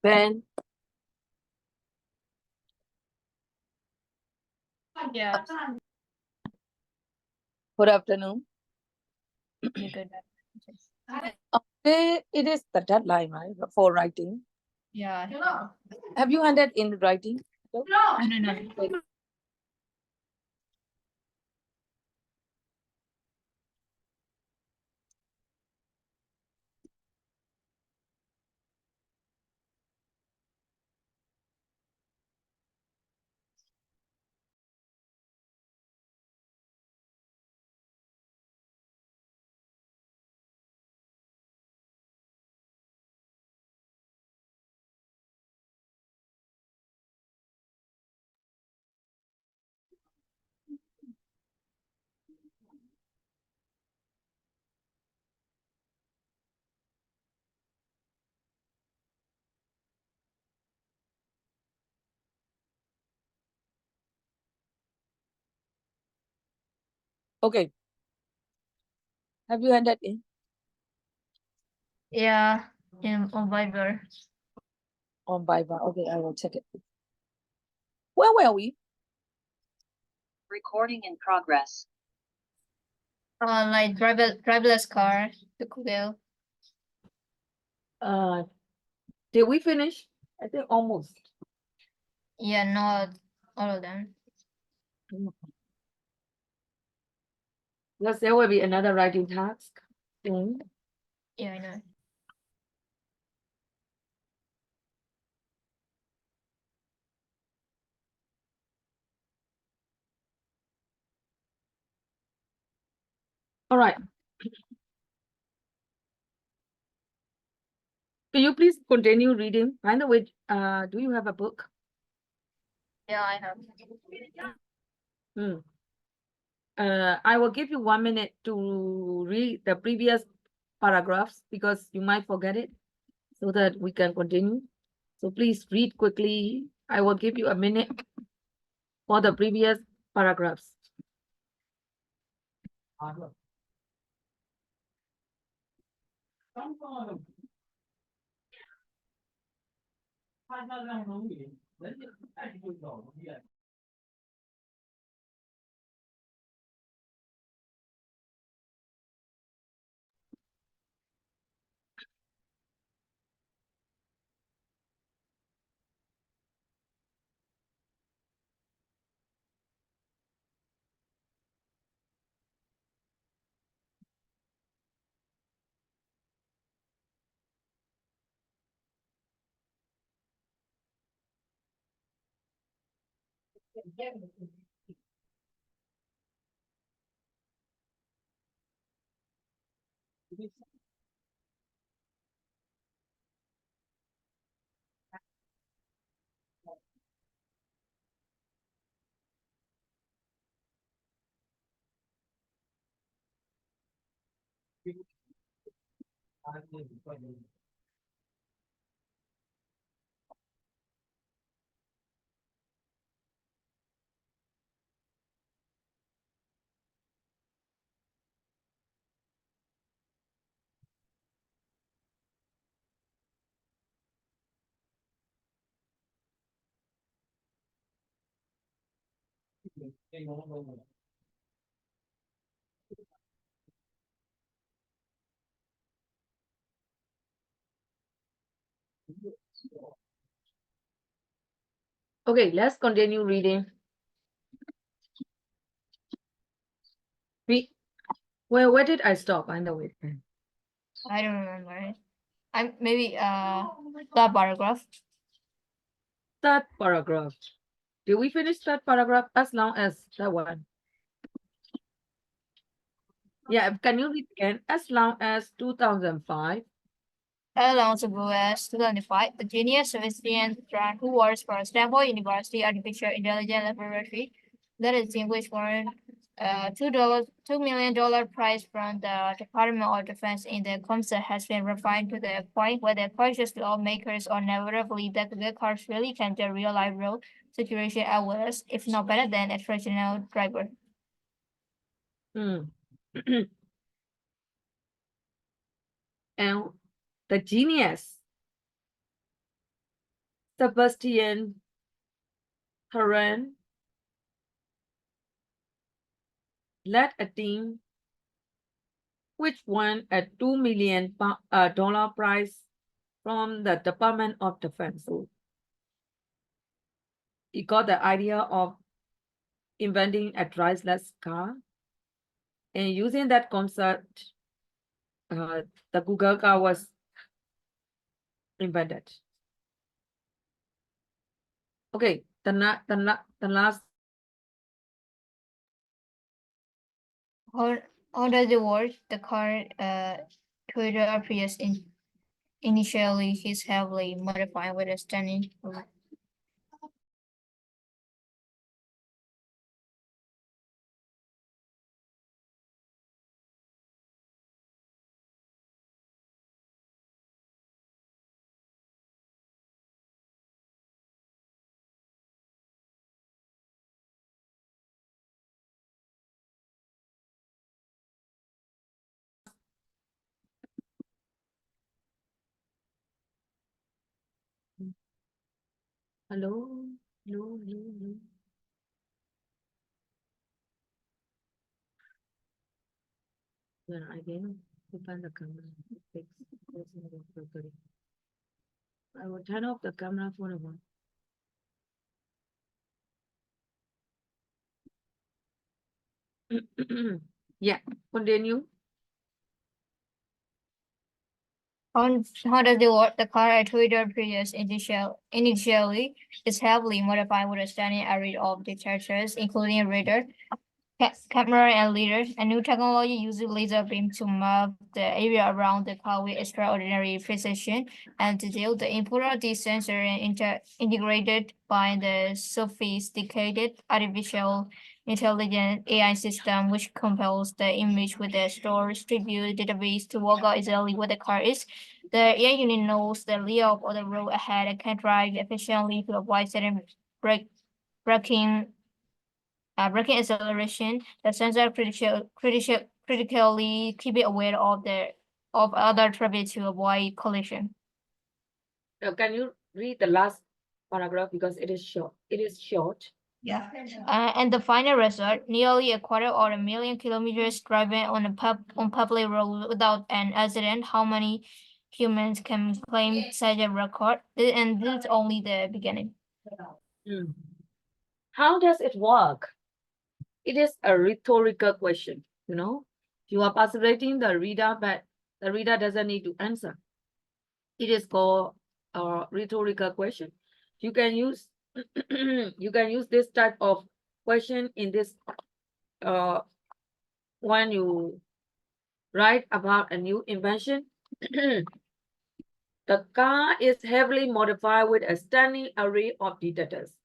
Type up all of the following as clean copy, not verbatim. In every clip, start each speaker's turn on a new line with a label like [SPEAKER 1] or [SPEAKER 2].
[SPEAKER 1] Ben,
[SPEAKER 2] Yeah.
[SPEAKER 1] good afternoon.
[SPEAKER 2] Good.
[SPEAKER 1] It is the deadline, right, for writing.
[SPEAKER 2] Yeah.
[SPEAKER 1] Have you handed in writing?
[SPEAKER 2] No. No.
[SPEAKER 1] Okay. Have you handed in?
[SPEAKER 2] Yeah. On Viber.
[SPEAKER 1] On Viber. Okay, I will check it. Where were we?
[SPEAKER 3] Recording in progress.
[SPEAKER 2] Like driverless car. The Kubil.
[SPEAKER 1] Did we finish? I think almost.
[SPEAKER 2] Yeah, not all of them.
[SPEAKER 1] Because there will be another writing task.
[SPEAKER 2] Yeah, I know.
[SPEAKER 1] All right. Can you please continue reading? By the way, do you have a book?
[SPEAKER 2] Yeah, I have.
[SPEAKER 1] I will give you 1 minute to read the previous paragraphs because you might forget it so that we can continue. So please read quickly. I will give you a minute for the previous paragraphs. Okay, let's continue reading. Where did I stop? By the way.
[SPEAKER 2] I don't remember it. I maybe that paragraph.
[SPEAKER 1] Third paragraph. Did we finish that paragraph as long as that one? Yeah, can you read again? As long as 2005.
[SPEAKER 2] Along ago as 2005, a genius Sebastian Tran, who works for Stanford University Artificial Intelligence Laboratory, that is distinguished for $2 million prize from the Department of Defense in the concept has been refined to the point where the conscious lawmakers are never believe that the cars really can do real life road situation as well as, if not better than, a traditional driver.
[SPEAKER 1] And the genius Sebastian Turan led a team which won a $2 million dollar prize from the Department of Defense. So he got the idea of inventing a driverless car, and using that concept, the Google car was invented. Okay, the last.
[SPEAKER 2] How does it work? The car Toyota Prius initially is heavily modified with a stunning
[SPEAKER 1] Hello, hello, hello, hello. Yeah, again, open the camera. I will turn off the camera for a while. Yeah, continue.
[SPEAKER 2] How does it work? The car at Toyota Prius initially is heavily modified with a stunning array of detectors, including radar, camera, and lidar. A new technology uses laser beam to map the area around the car with extraordinary precision and detail. The input of these sensors integrated by the sophisticated artificial intelligent AI system, which compels the image with the stored street view database to work out exactly where the car is. The AI unit knows the layout of the road ahead and can drive efficiently to avoid sudden braking acceleration. The sensor critically keep it aware of other traffic to avoid collision.
[SPEAKER 1] Can you read the last paragraph because it is short? It is short.
[SPEAKER 2] Yeah. And the final result, nearly 250,000 kilometers driving on public road without an accident. How many humans can claim such a record? And this is only the beginning.
[SPEAKER 1] How does it work? It is a rhetorical question, you know. You are participating the reader, but the reader doesn't need to answer. It is called a rhetorical question. You can use you can use this type of question in this when you write about a new invention. The car is heavily modified with a stunning array of detectors.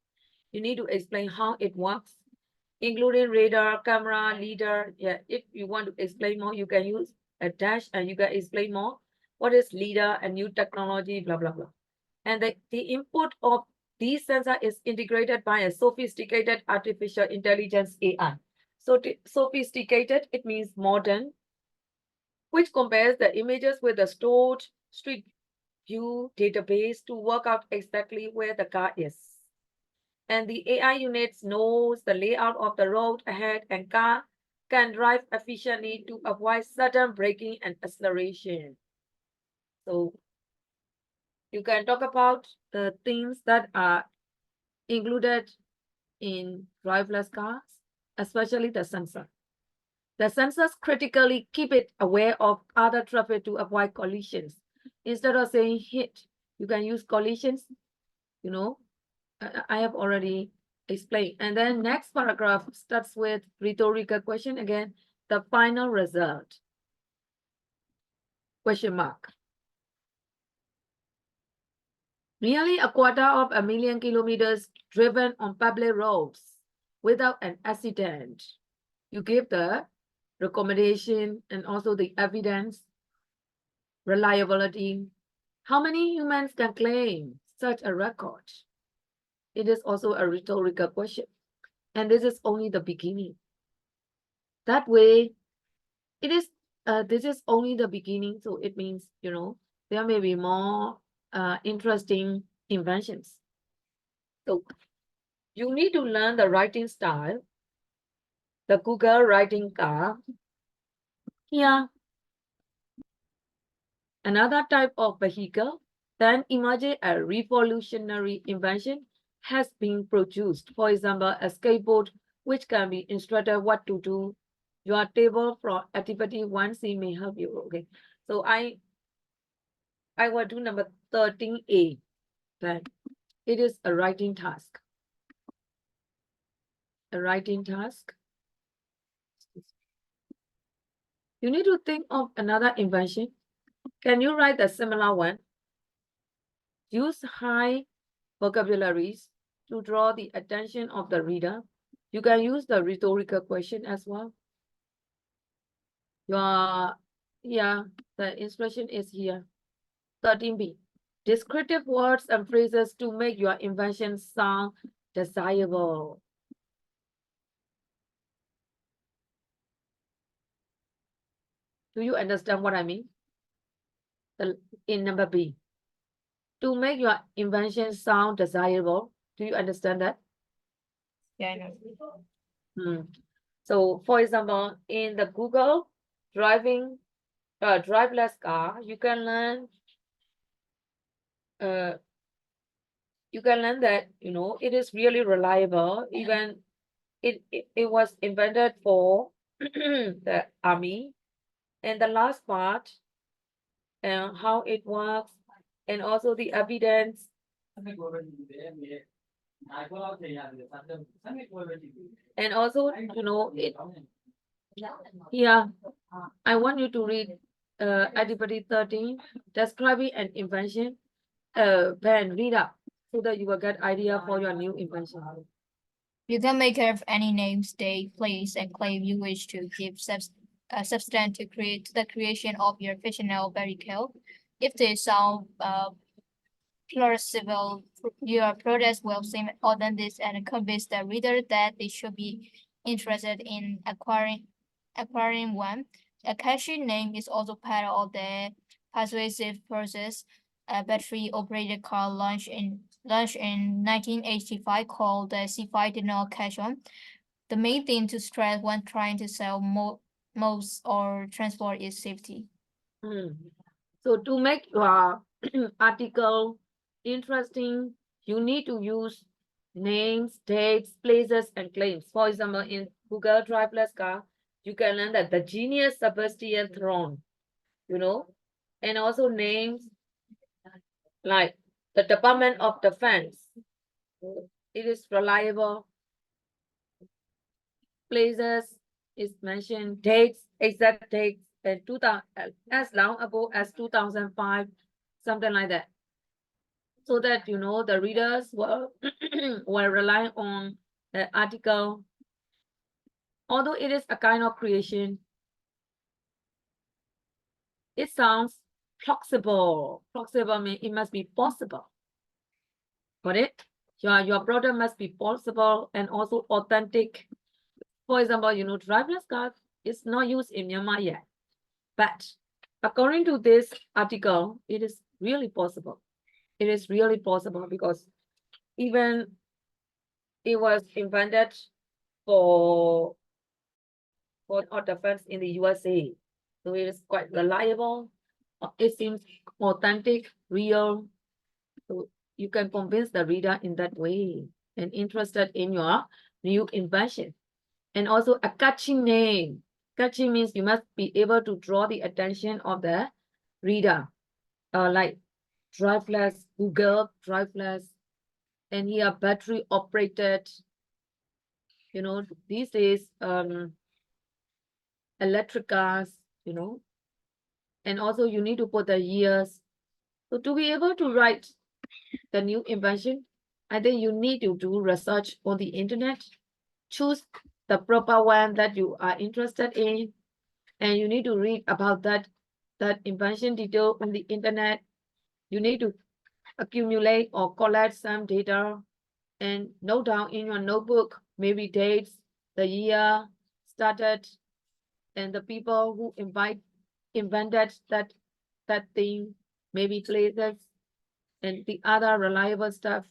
[SPEAKER 1] You need to explain how it works, including radar, camera, lidar. Yeah, if you want to explain more, you can use a dash and you can explain more. What is lidar, a new technology, blah, blah, blah. And the input of these sensors is integrated by a sophisticated artificial intelligence AI. So sophisticated, it means modern, which compares the images with the stored street view database to work out exactly where the car is. And the AI units knows the layout of the road ahead and car can drive efficiently to avoid sudden braking and acceleration. So you can talk about the things that are included in driverless cars, especially the sensor. The sensors critically keep it aware of other traffic to avoid collisions. Instead of saying hit, you can use collisions, you know. I have already explained. And then next paragraph starts with rhetorical question again, the final result. Question mark. Nearly 250,000 kilometers driven on public roads without an accident. You give the recommendation and also the evidence, reliability. How many humans can claim such a record? It is also a rhetorical question. And this is only the beginning. That way, this is only the beginning. So it means, you know, there may be more interesting inventions. So you need to learn the writing style, the Google writing car. Here, another type of vehicle. Then imagine a revolutionary invention has been produced. For example, a skateboard which can be instructed what to do. Your table from activity 1C may help you. Okay. So I will do number 13A. Then it is a writing task. A writing task. You need to think of another invention. Can you write a similar one? Use high vocabularies to draw the attention of the reader. You can use the rhetorical question as well. Yeah, the instruction is here. 13B. Descriptive words and phrases to make your invention sound desirable. Do you understand what I mean? In number B. To make your invention sound desirable. Do you understand that?
[SPEAKER 2] Yeah, I know.
[SPEAKER 1] So, for example, in the Google driveless car, you can learn that it is really reliable. Even it was invented for the army. And the last part, how it works, and also the evidence. And also, yeah, I want you to read Activity 13, describing an invention. Pen, read up so that you will get idea for your new invention.
[SPEAKER 2] You can make up any names, date, place, and claim you wish to give substance to the creation of your fictional vehicle. If they sound plausible, your product will seem authentic and convince the reader that they should be interested in acquiring one. A catchy name is also part of the persuasive process. A battery-operated car launched in 1985 called the C5 did not catch on. The main thing to stress when trying to sell most or transport is safety.
[SPEAKER 1] So to make your article interesting, you need to use names, dates, places, and claims. For example, in Google driveless car, you can learn that the genius Sebastian Throne, and also names like the Department of Defense. It is reliable. Places is mentioned, dates, exact dates, and 2000 as long ago as 2005, something like that. So that the readers will rely on the article. Although it is a kind of creation, it sounds flexible. Flexible means it must be possible. Got it? Your product must be possible and also authentic. For example, driverless cars is not used in Myanmar yet. But according to this article, it is really possible. It is really possible because even it was invented for defense in the USA. So it is quite reliable. It seems authentic, real. So you can convince the reader in that way and interested in your new invention. And also a catchy name. Catchy means you must be able to draw the attention of the reader. Like driveless, Google driveless, and here battery operated. These days electric cars, and also you need to put the years. So to be able to write the new invention, I think you need to do research on the internet, choose the proper one that you are interested in, and you need to read about that invention detail on the internet. You need to accumulate or collect some data and note down in your notebook, maybe dates, the year started, and the people who invented that thing, maybe places, and the other reliable stuff.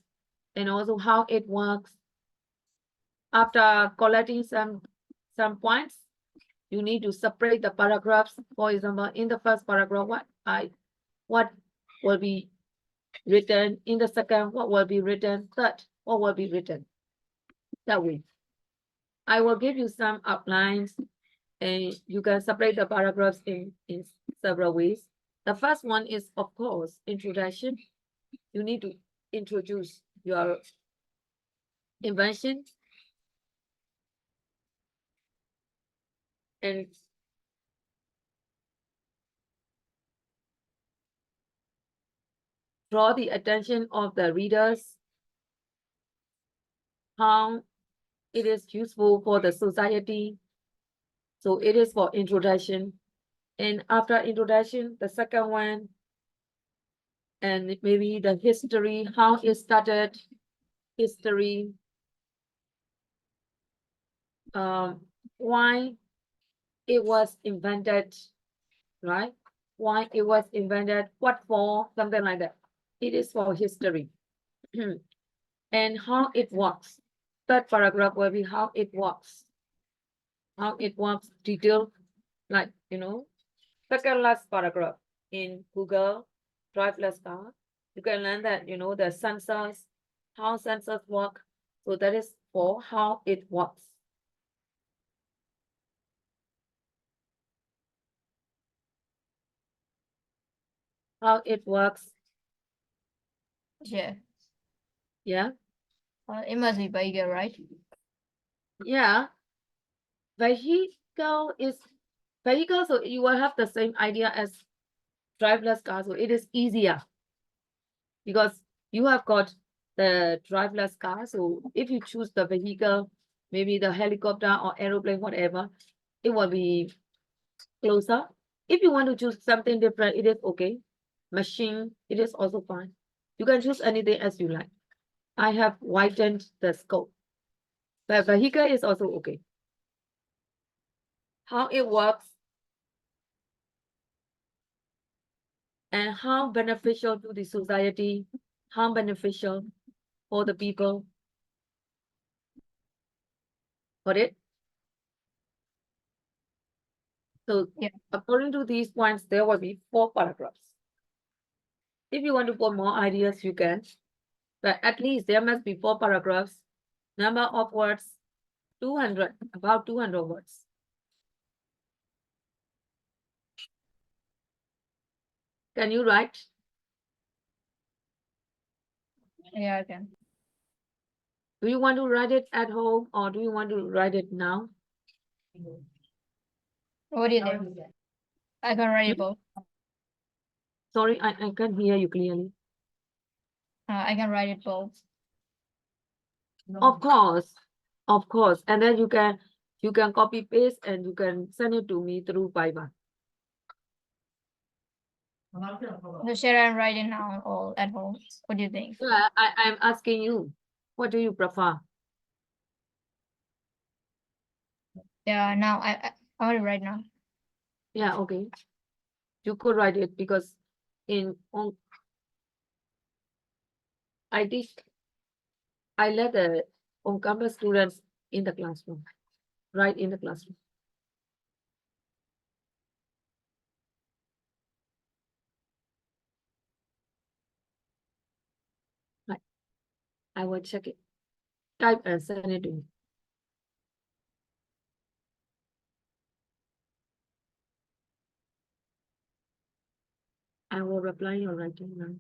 [SPEAKER 1] and also how it works. After collecting some points, you need to separate the paragraphs. For example, in the first paragraph, what will be written, in the second, what will be written, third, what will be written. That way. I will give you some outlines and you can separate the paragraphs in several ways. The first one is, of course, introduction. You need to introduce your invention and draw the attention of the readers how it is useful for the society. So it is for introduction. And after introduction, the second one, and maybe the history, how it started, history, why it was invented, right? Why it was invented, what for, something like that. It is for history. And how it works. Third paragraph will be how it works. How it works, detailed, like, second last paragraph in Google driverless car. You can learn that, the sensors, how sensors work. So that is for how it works. How it works.
[SPEAKER 2] Yeah.
[SPEAKER 1] Yeah.
[SPEAKER 2] It must be bigger, right?
[SPEAKER 1] Yeah. Vehicle, so you will have the same idea as driverless car. So it is easier because you have got the driverless car. So if you choose the vehicle, maybe the helicopter or aeroplane, whatever, it will be closer. If you want to choose something different, it is okay. Machine, it is also fine. You can choose anything as you like. I have widened the scope. But vehicle is also okay. How it works and how beneficial to the society, how beneficial for the people. Got it? So
[SPEAKER 2] Yeah.
[SPEAKER 1] according to these points, there will be 4 paragraphs. If you want to put more ideas, you can. But at least there must be 4 paragraphs. Number of words, 200, about 200 words. Can you write?
[SPEAKER 2] Yeah, I can.
[SPEAKER 1] Do you want to write it at home or do you want to write it now?
[SPEAKER 2] What do you think? I can write it both.
[SPEAKER 1] Sorry, I can't hear you clearly.
[SPEAKER 2] I can write it both.
[SPEAKER 1] Of course. And then you can copy paste and you can send it to me through Viber.
[SPEAKER 2] So should I write it now or at home? What do you think?
[SPEAKER 1] Yeah, I'm asking you, what do you prefer?
[SPEAKER 2] Yeah, now I want to write now.
[SPEAKER 1] Yeah, okay. You could write it because I let the on-campus students in the classroom, right in the classroom. Right. I will check it. Type and send it to me. I will reply your writing now.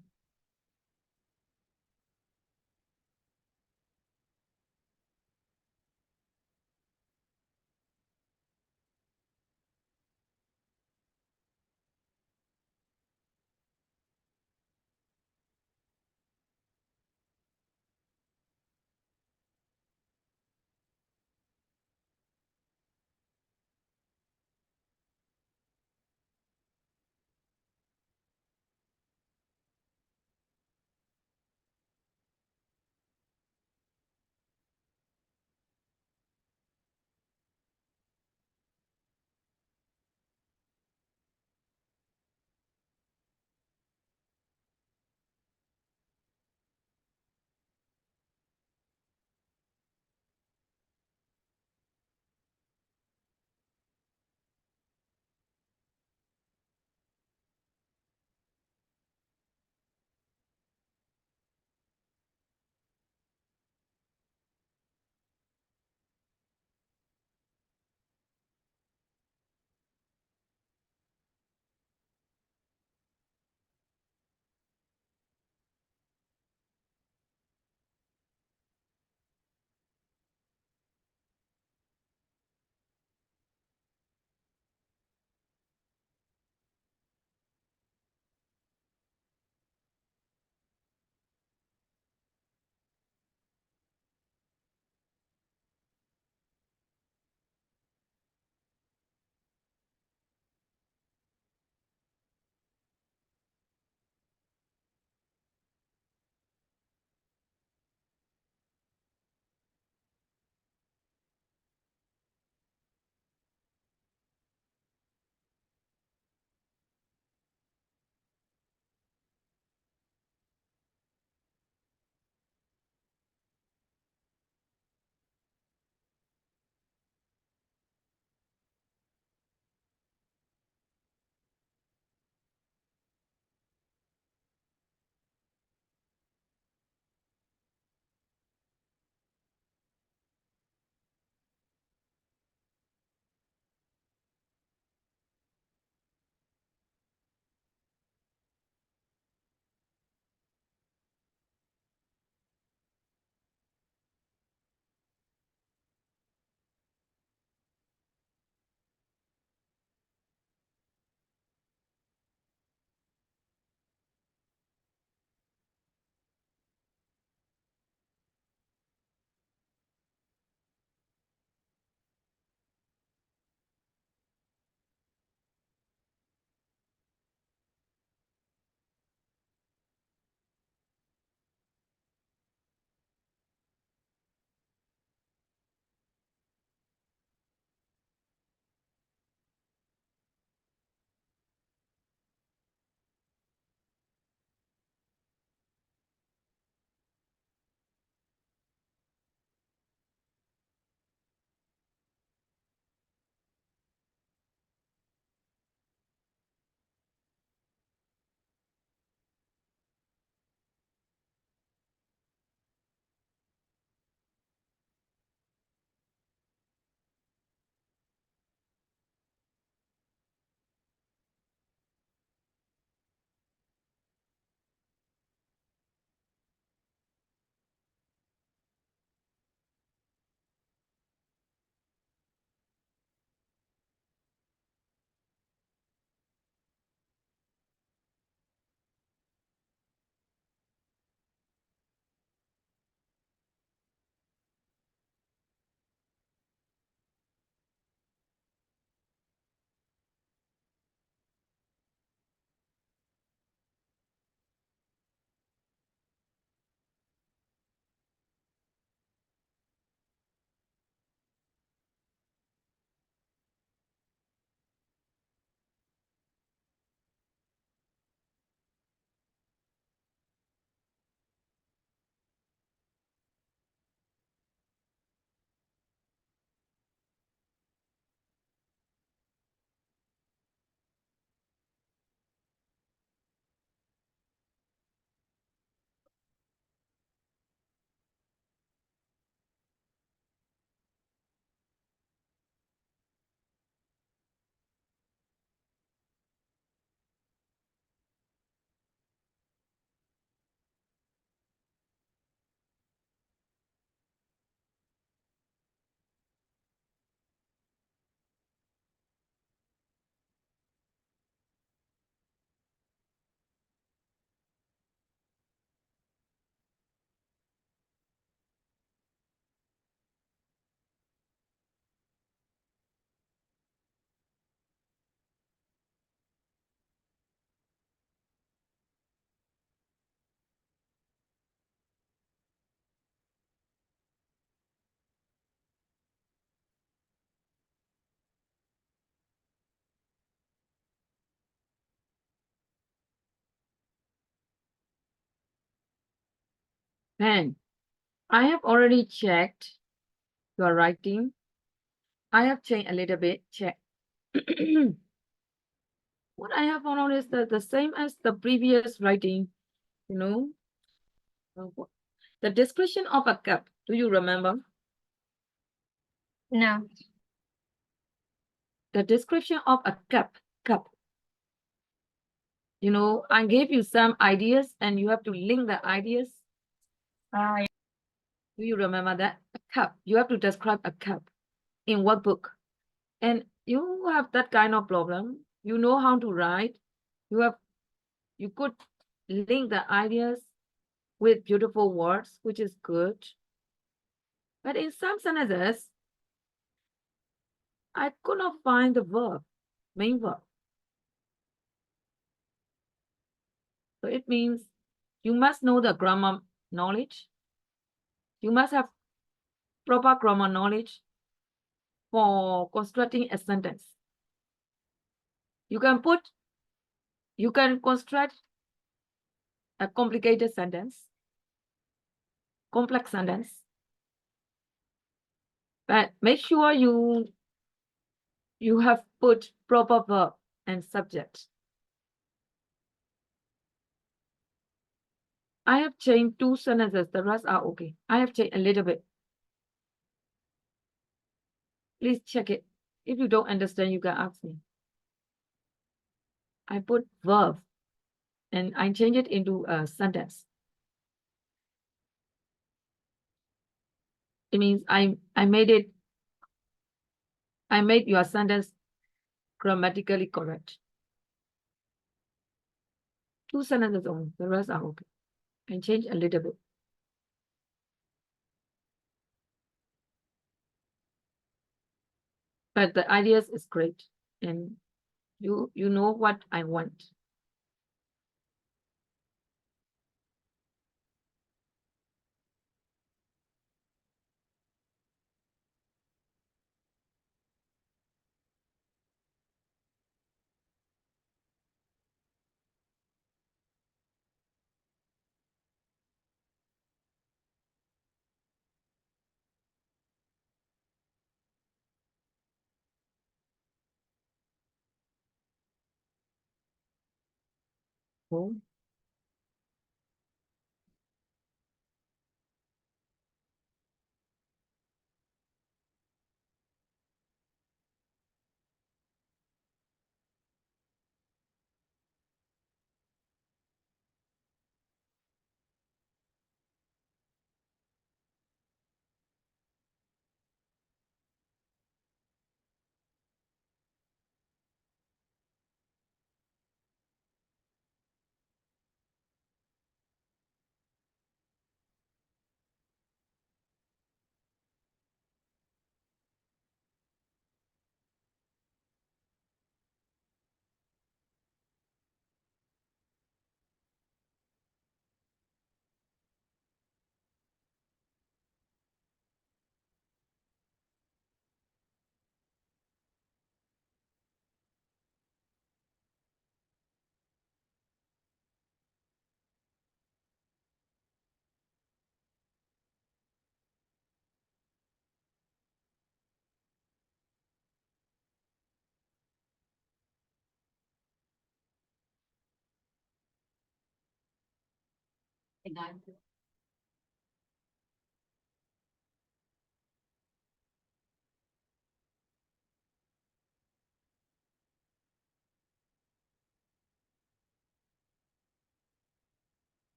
[SPEAKER 1] pen. I have already checked your writing. I have changed a little bit. Check. What I have found out is that the same as the previous writing, you know, the description of a cup. Do you remember?
[SPEAKER 2] No.
[SPEAKER 1] The description of a cup. I gave you some ideas and you have to link the ideas.
[SPEAKER 2] Ah,
[SPEAKER 1] Do you remember that? A cup. You have to describe a cup in workbook. And you have that kind of problem. You know how to write. You could link the ideas with beautiful words, which is good. But in some sentences, I could not find the verb, main verb. So it means you must know the grammar knowledge. You must have proper grammar knowledge for constructing a sentence. You can construct a complicated sentence, complex sentence, but make sure you have put proper verb and subject. I have changed 2 sentences, the rest are okay. I have changed a little bit. Please check it. If you don't understand, you can ask me. I put verb and I change it into a sentence. It means I made your sentence grammatically correct. 2 sentences only, the rest are okay. I change a little bit. But the ideas is great and you know what I want. Oh.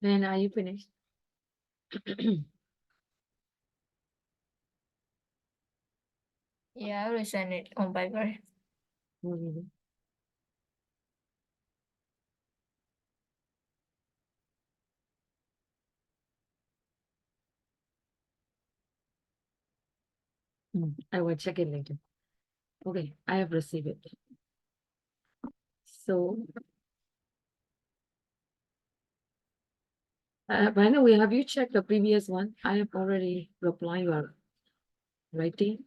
[SPEAKER 1] Then are you finished?
[SPEAKER 2] Yeah, I will send it on paper.
[SPEAKER 1] Mhm. I will check it later. Okay, I have received it. So, by the way, have you checked the previous one? I have already replied your writing.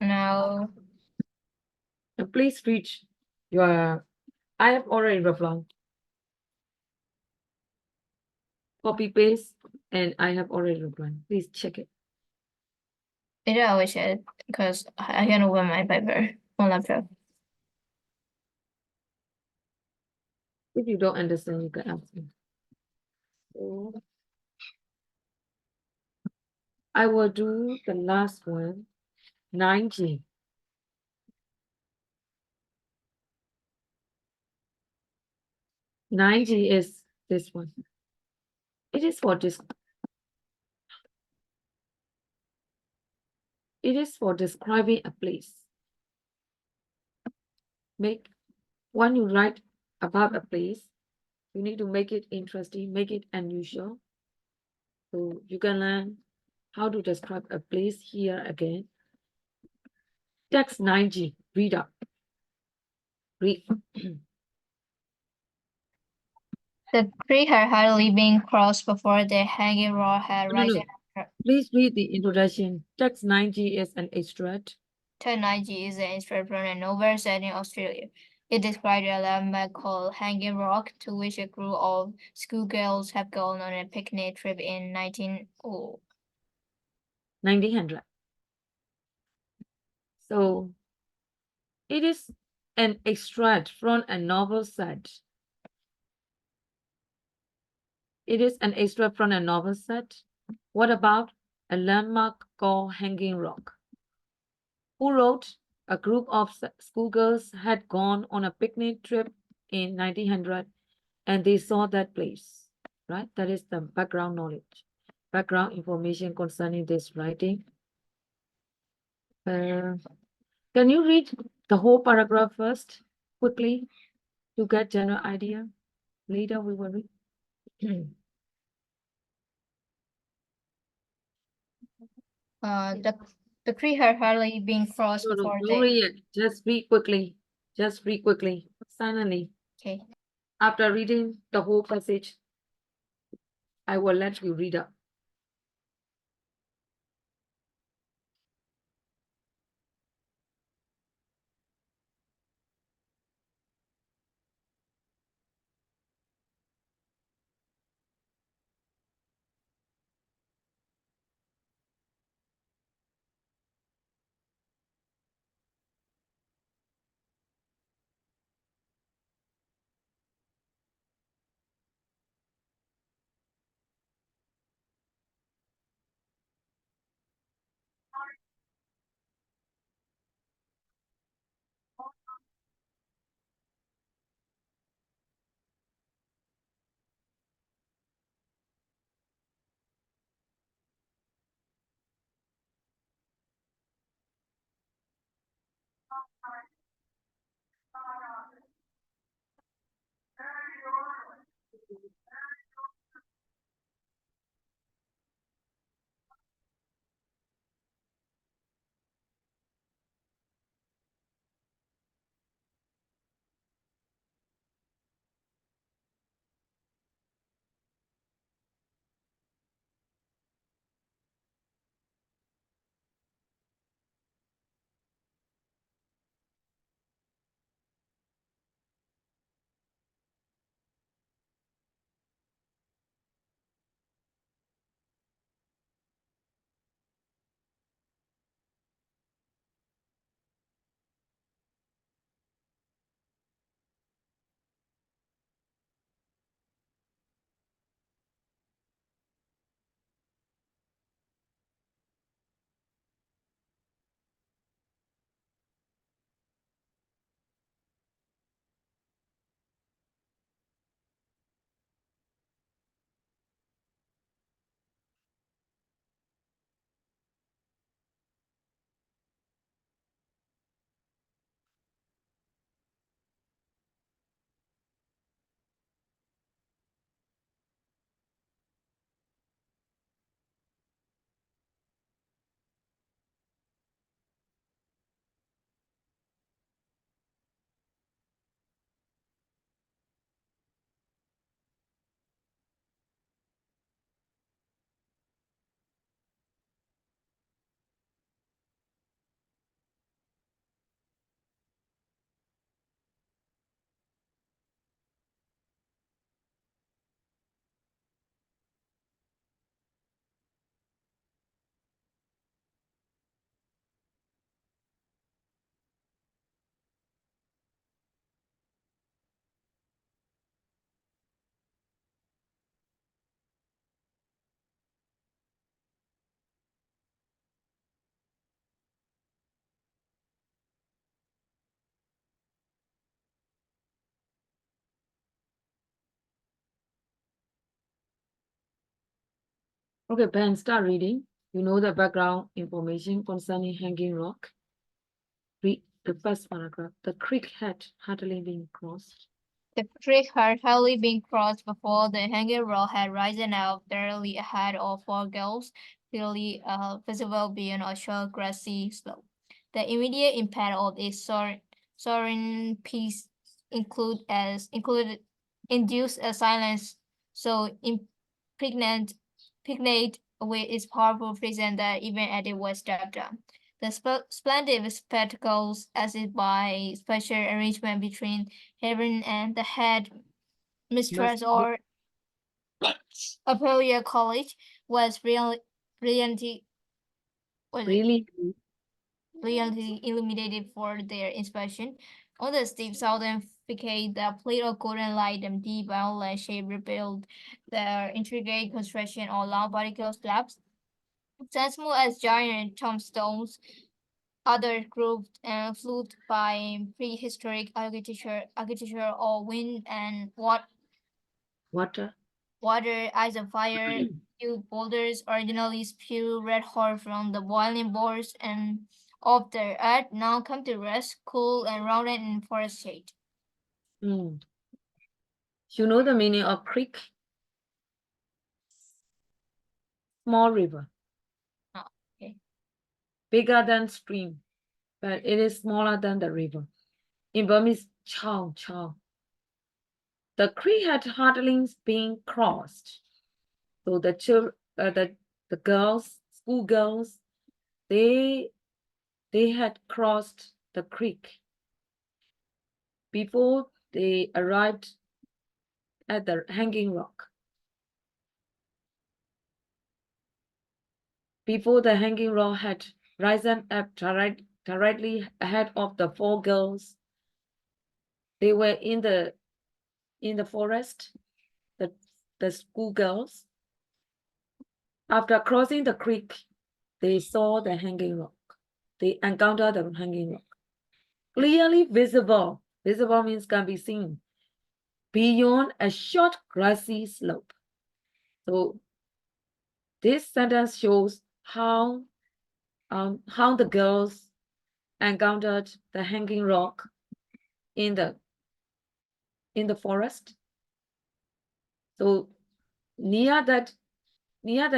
[SPEAKER 2] Now,
[SPEAKER 1] Please reach your. I have already replied. copy paste, and I have already replied. Please check it.
[SPEAKER 2] Later I will share it because I can open my paper on laptop.
[SPEAKER 1] If you don't understand, you can ask me. So I will do the last one, 9G. 9G is this one. It is for this. It is for describing a place. When you write about a place, you need to make it interesting, make it unusual. So you can learn how to describe a place here again. Text 9G, read up. Read.
[SPEAKER 2] The three had hardly been crossed before the hanging rock had
[SPEAKER 1] No, no,
[SPEAKER 2] risen.
[SPEAKER 1] no. Please read the introduction. Text 9G is an extract.
[SPEAKER 2] 1090 is an extract from a novel set in Australia. It described a landmark called Hanging Rock, to which a group of schoolgirls have gone on a picnic trip in
[SPEAKER 1] 1900. So it is an extract from a novel set. It is an extract from a novel set. What about a landmark called Hanging Rock? Who wrote? A group of schoolgirls had gone on a picnic trip in 1900 and they saw that place, right? That is the background knowledge, background information concerning this writing. Can you read the whole paragraph first, quickly, to get general idea? Later we will read.
[SPEAKER 2] The three had hardly been crossed
[SPEAKER 1] No,
[SPEAKER 2] before
[SPEAKER 1] don't read it. Just read quickly. Just read quickly, silently.
[SPEAKER 2] Okay.
[SPEAKER 1] After reading the whole passage, I will let you read up. Okay, Ben, start reading. You know the background information concerning Hanging Rock. Read the first paragraph. The creek had hardly been crossed.
[SPEAKER 2] The creek had hardly been crossed before the hanging rock had risen out barely ahead of four girls, clearly visible beyond a short grassy slope. The immediate impact of its soaring piece included induced a silence so impregnate with its powerful presence that even as it was stepped down. The splendid spectacles, as if by special arrangement between heaven and the head mistress or Aprilia College, was brilliantly
[SPEAKER 1] Really?
[SPEAKER 2] brilliantly illuminated for their inspection. On the steep southern facade, the plate of golden light and deep outline shape revealed their intricate construction on long vertical slabs, as smooth as giant tombstones. Others grouped and fluted by prehistoric architecture or wind and
[SPEAKER 1] Water?
[SPEAKER 2] water, eyes of fire, few boulders originally spew red hot from the boiling bores and of the earth now come to rest, cool and rounded in forest shade.
[SPEAKER 1] Mm. You know the meaning of creek? Small river.
[SPEAKER 2] Oh, okay.
[SPEAKER 1] Bigger than stream, but it is smaller than the river. In Burmese, chow chow. The creek had hardly been crossed. So the girls, schoolgirls, they had crossed the creek before they arrived at the hanging rock. Before the hanging rock had risen up directly ahead of the four girls, they were in the forest, the schoolgirls. After crossing the creek, they saw the hanging rock. They encountered the hanging rock. Clearly visible. Visible means can be seen beyond a short grassy slope. So this sentence shows how the girls encountered the hanging rock in the forest. So near the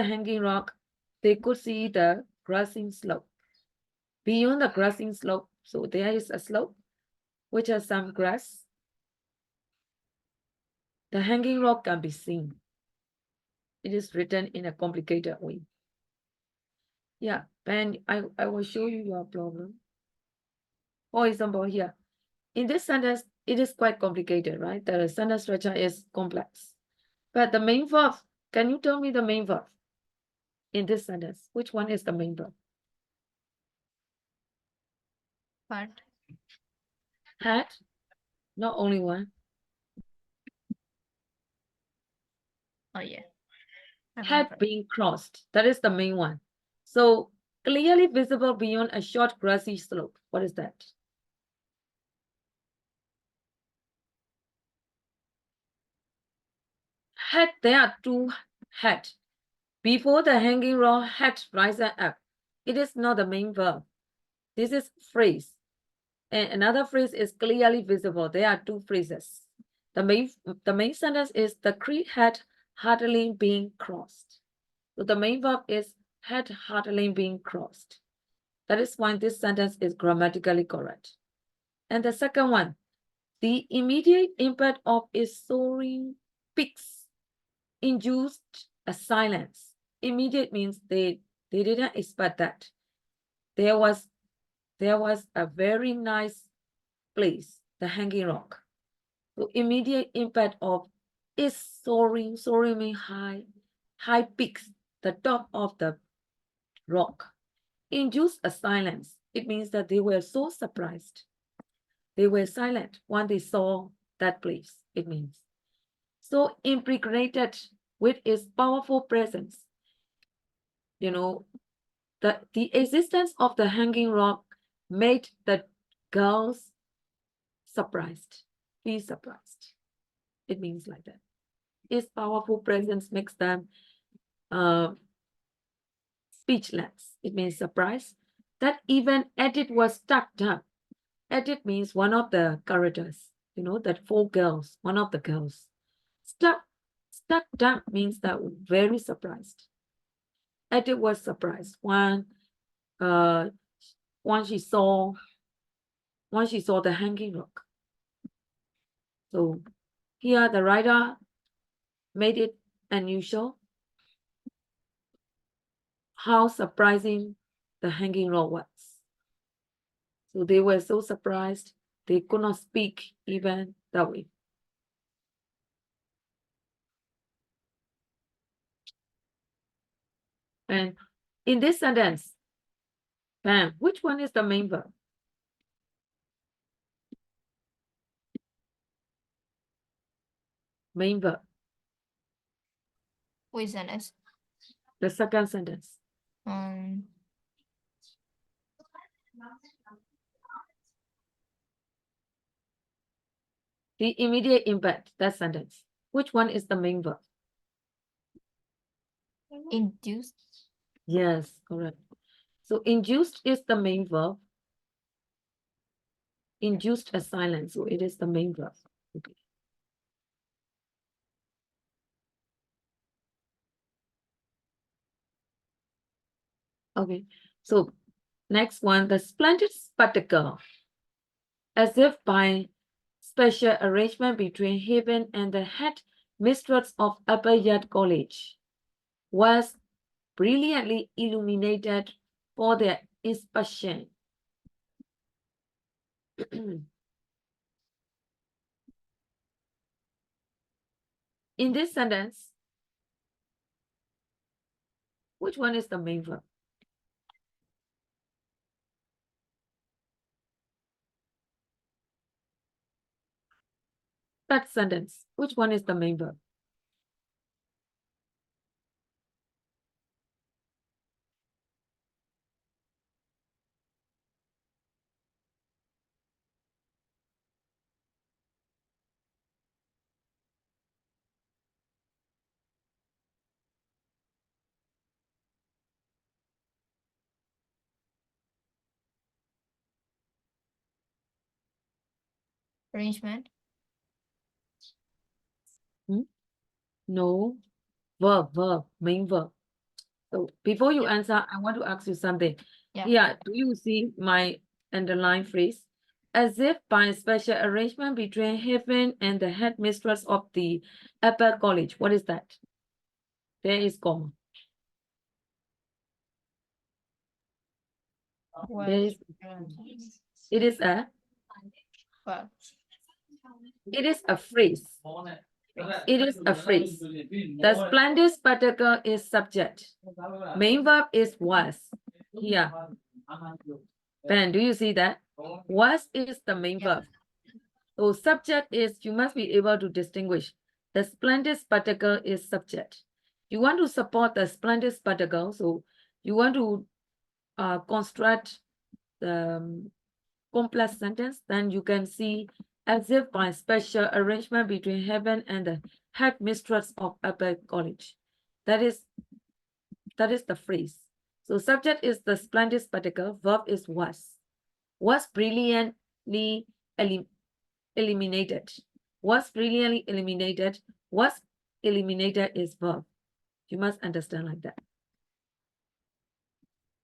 [SPEAKER 1] hanging rock, they could see the grassy slope. Beyond the grassy slope, so there is a slope which has some grass. The hanging rock can be seen. It is written in a complicated way. Yeah, Ben, I will show you your problem. For example, here, in this sentence, it is quite complicated, right? The sentence structure is complex. But the main verb, can you tell me the main verb in this sentence? Which one is the main verb?
[SPEAKER 2] But
[SPEAKER 1] Had, not only one.
[SPEAKER 2] oh yeah.
[SPEAKER 1] Had been crossed. That is the main one. So clearly visible beyond a short grassy slope. What is that? Had, there are two had. Before the hanging rock had risen up. It is not the main verb. This is phrase. And another phrase is clearly visible. There are two phrases. The main sentence is the creek had hardly been crossed. So the main verb is had hardly been crossed. That is why this sentence is grammatically correct. And the second one, the immediate impact of its soaring peaks induced a silence. Immediate means they didn't expect that. There was a very nice place, the hanging rock. So immediate impact of its soaring means high peaks, the top of the rock, induced a silence. It means that they were so surprised. They were silent when they saw that place, it means. So impregnated with its powerful presence. You know, the existence of the hanging rock made the girls surprised, be surprised. It means like that. Its powerful presence makes them speechless. It means surprised. That even Edith was stuck up. Edith means one of the characters. You know, that four girls, one of the girls. Stuck up means that very surprised. Edith was surprised uh, when she saw the hanging rock. So here the writer made it unusual how surprising the hanging rock was. So they were so surprised they could not speak even that way. And in this sentence, Pam, which one is the main verb? Main verb.
[SPEAKER 2] Which sentence?
[SPEAKER 1] The second sentence. The immediate impact, that sentence. Which one is the main verb?
[SPEAKER 2] Induced.
[SPEAKER 1] Yes, correct. So induced is the main verb. Induced as silence, so it is the main verb. Okay. Okay, so next one, the splendid spectacle. As if by special arrangement between heaven and the head mistress of Upper Yard College, was brilliantly illuminated for their inspection. In this sentence, which one is the main verb? That sentence, which one is the main verb?
[SPEAKER 2] Arrangement.
[SPEAKER 1] No, verb, main verb. So before you answer, I want to ask you something.
[SPEAKER 2] Yeah.
[SPEAKER 1] Do you see my underlined phrase? As if by special arrangement between heaven and the headmistress of the upper college. What is that? There is comma. There is, it is a phrase. It is a phrase. The splendid spectacle is subject. Main verb is was. Here. Ben, do you see that? Was is the main verb. So subject is, you must be able to distinguish. The splendid spectacle is subject. You want to support the splendid spectacle, so you want to construct the complex sentence, then you can see as if by special arrangement between heaven and the headmistress of upper college. That is the phrase. So subject is the splendid spectacle, verb is was. Was brilliantly eliminated. Was brilliantly eliminated. Was eliminated is verb. You must understand like that.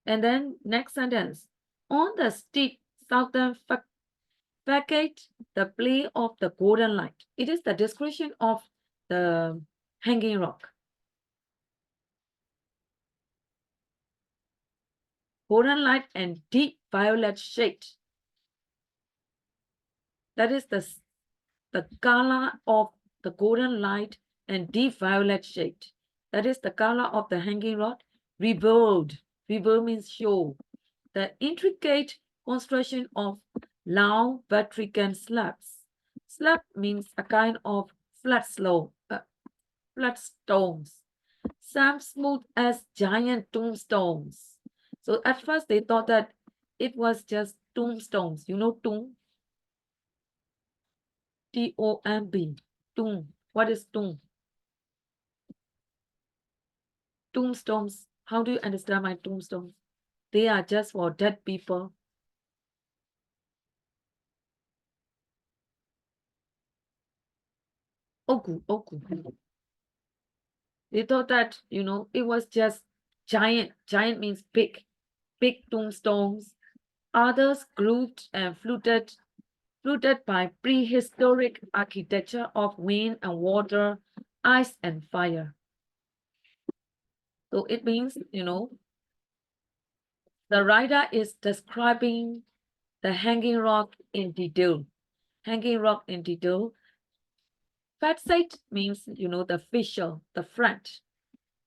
[SPEAKER 1] And then next sentence. On the steep southern facade, the play of the golden light. It is the description of the hanging rock. Golden light and deep violet shade. That is the color of the golden light and deep violet shade. That is the color of the hanging rod. Revealed. Revealed means show. The intricate construction of long vertical slabs. Slab means a kind of flat stones. Some smooth as giant tombstones. So at first they thought that it was just tombstones. You know tomb? T-O-M-B. Tomb. What is tomb? Tombstones How do you understand my tombstones? They are just for dead people. Oku. They thought that, it was just giant. Giant means big tombstones. Others grouped and fluted by prehistoric architecture of wind and water, ice and fire. So it means, the writer is describing the hanging rock in detail. Hanging rock in detail. Facade means, the facial, the front.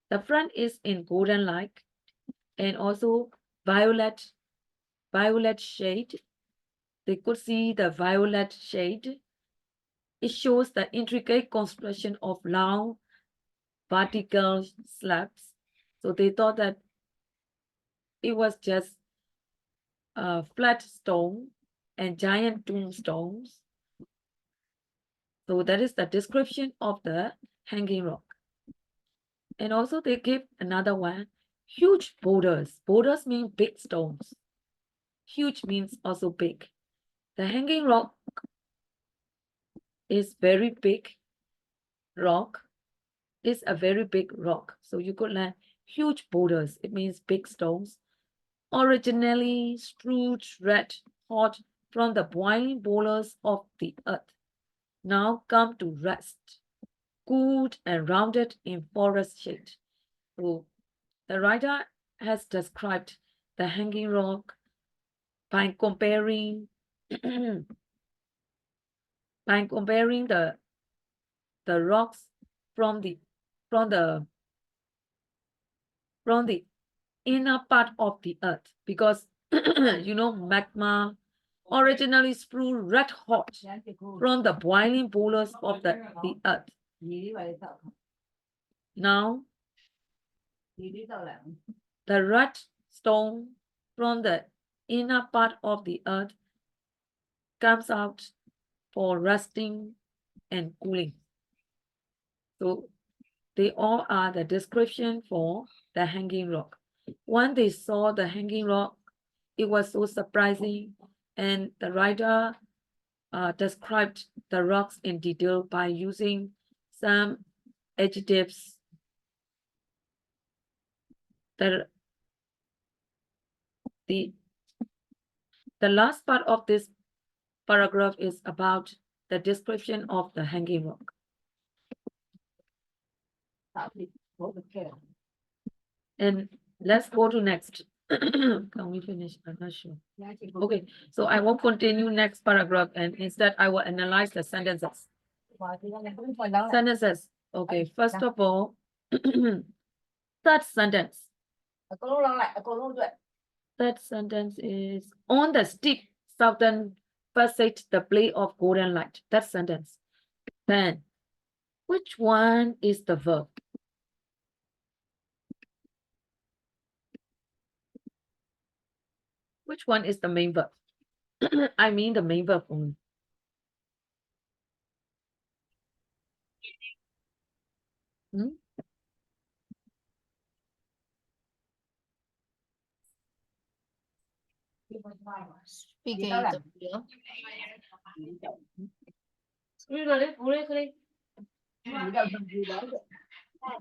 [SPEAKER 1] The front is in golden light and also violet shade. They could see the violet shade. It shows the intricate construction of long vertical slabs. So they thought that it was just a flat stone and giant tombstones. So that is the description of the hanging rock. And also they give another one, huge boulders. Boulders mean big stones. Huge means also big. The hanging rock is very big rock. It's a very big rock. So you could learn huge boulders. It means big stones. Originally strewed red hot from the boiling boulders of the earth. Now come to rest, cooled and rounded in forest shade. So the writer has described the hanging rock by comparing the rocks from the inner part of the earth, because magma originally spewed red hot from the boiling boulders of the earth. Now the red stone from the inner part of the earth comes out for resting and cooling. So they all are the description for the hanging rock. When they saw the hanging rock, it was so surprising, and the writer described the rocks in detail by using some adjectives. The last part of this paragraph is about the description of the hanging rock. And let's go to next. Can we finish? I'm not sure. Okay, so I will continue next paragraph, and instead I will analyze the sentences. Sentences. Okay, first of all, third sentence. Third sentence is on the steep southern facade, the play of golden light. That sentence. Then, which one is the verb? Which one is the main verb? I mean the main verb only.
[SPEAKER 2] Speaking the video.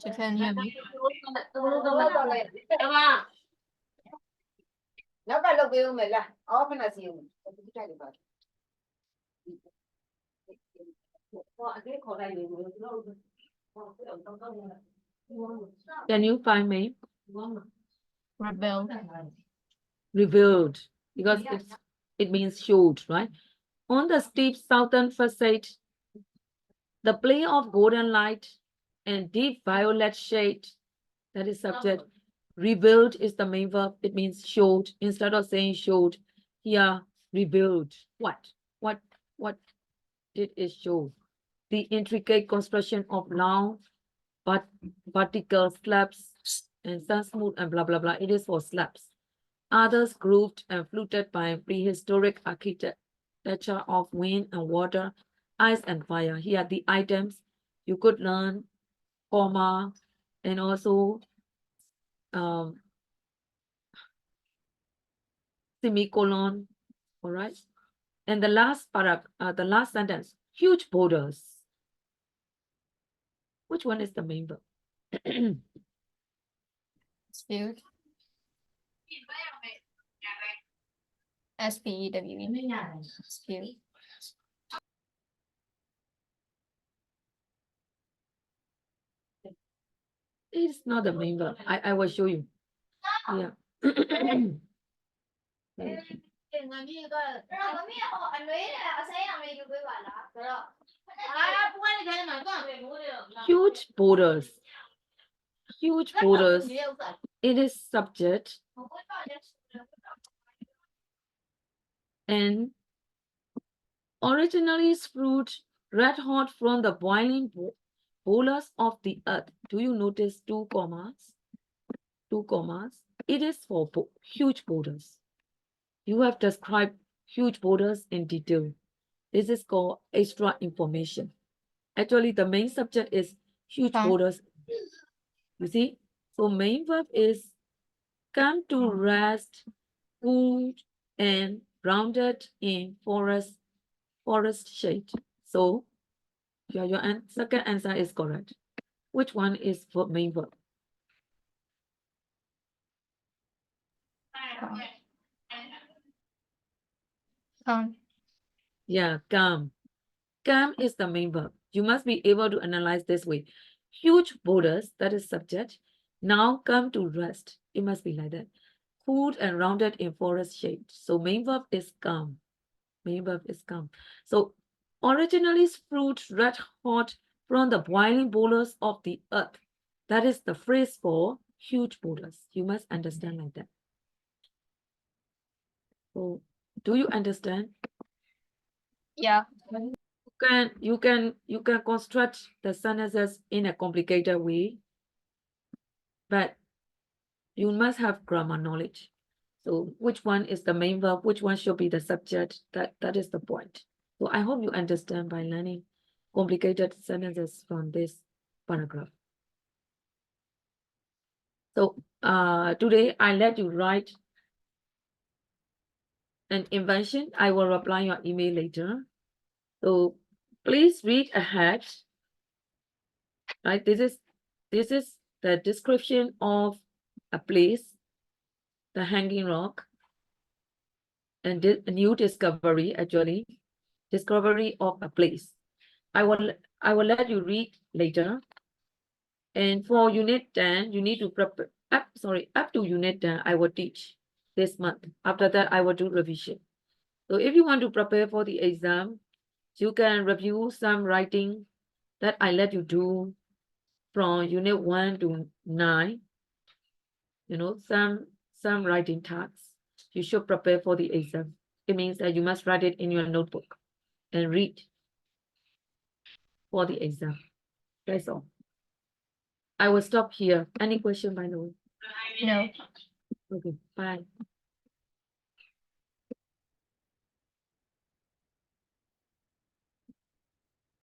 [SPEAKER 2] You can hear me.
[SPEAKER 1] Can you find me?
[SPEAKER 2] Rebel.
[SPEAKER 1] Revealed, because it means showed, right? On the steep southern facade, the play of golden light and deep violet shade, that is subject. Revealed is the main verb. It means showed. Instead of saying showed, here revealed. What did it show? The intricate construction of long but vertical slabs and sun smooth and blah blah blah. It is for slabs. Others grouped and fluted by prehistoric architecture of wind and water, ice and fire. Here are the items you could learn, comma, and also semicolon, all right? And the last the last sentence, huge boulders. Which one is the main verb?
[SPEAKER 2] Spewed. S-P-E-W-E. Spewed.
[SPEAKER 1] It's not the main verb. I will show you. Yeah.
[SPEAKER 2] เก่งนะพี่ก็เราก็ไม่เอาอันนี้แหละเอาใช้อันนี้อยู่ไปว่าละแล้วพวกนี้กันหน่อยก็ไม่รู้เลย
[SPEAKER 1] Huge boulders. Huge boulders. It is subject and originally fruit red hot from the boiling boulders of the earth. Do you notice 2 commas? 2 commas. It is for huge boulders. You have described huge boulders in detail. This is called extra information. Actually, the main subject is huge boulders. You see? So main verb is come to rest, cooled and rounded in forest shade. So your second answer is correct. Which one is for main verb? Yeah, come. Come is the main verb. You must be able to analyze this way. Huge boulders, that is subject, now come to rest. It must be like that. Cooled and rounded in forest shade. So main verb is come. Main verb is come. So originally fruit red hot from the boiling boulders of the earth. That is the phrase for huge boulders. You must understand like that. So do you understand?
[SPEAKER 2] Yeah.
[SPEAKER 1] You can construct the sentences in a complicated way, but you must have grammar knowledge. So which one is the main verb? Which one should be the subject? That is the point. So I hope you understand by learning complicated sentences from this paragraph. So today I let you write an invention. I will reply your email later. So please read ahead. Right, this is the description of a place, the hanging rock, and a new discovery, actually, discovery of a place. I will let you read later. And for unit 10, you need to prepare up to unit 10, I will teach this month. After that, I will do revision. So if you want to prepare for the exam, you can review some writing that I let you do from unit 1 to 9. You know, some writing tasks. You should prepare for the exam. It means that you must write it in your notebook and read for the exam. That's all. I will stop here. Any question, by the way?
[SPEAKER 2] No.
[SPEAKER 1] Okay, bye.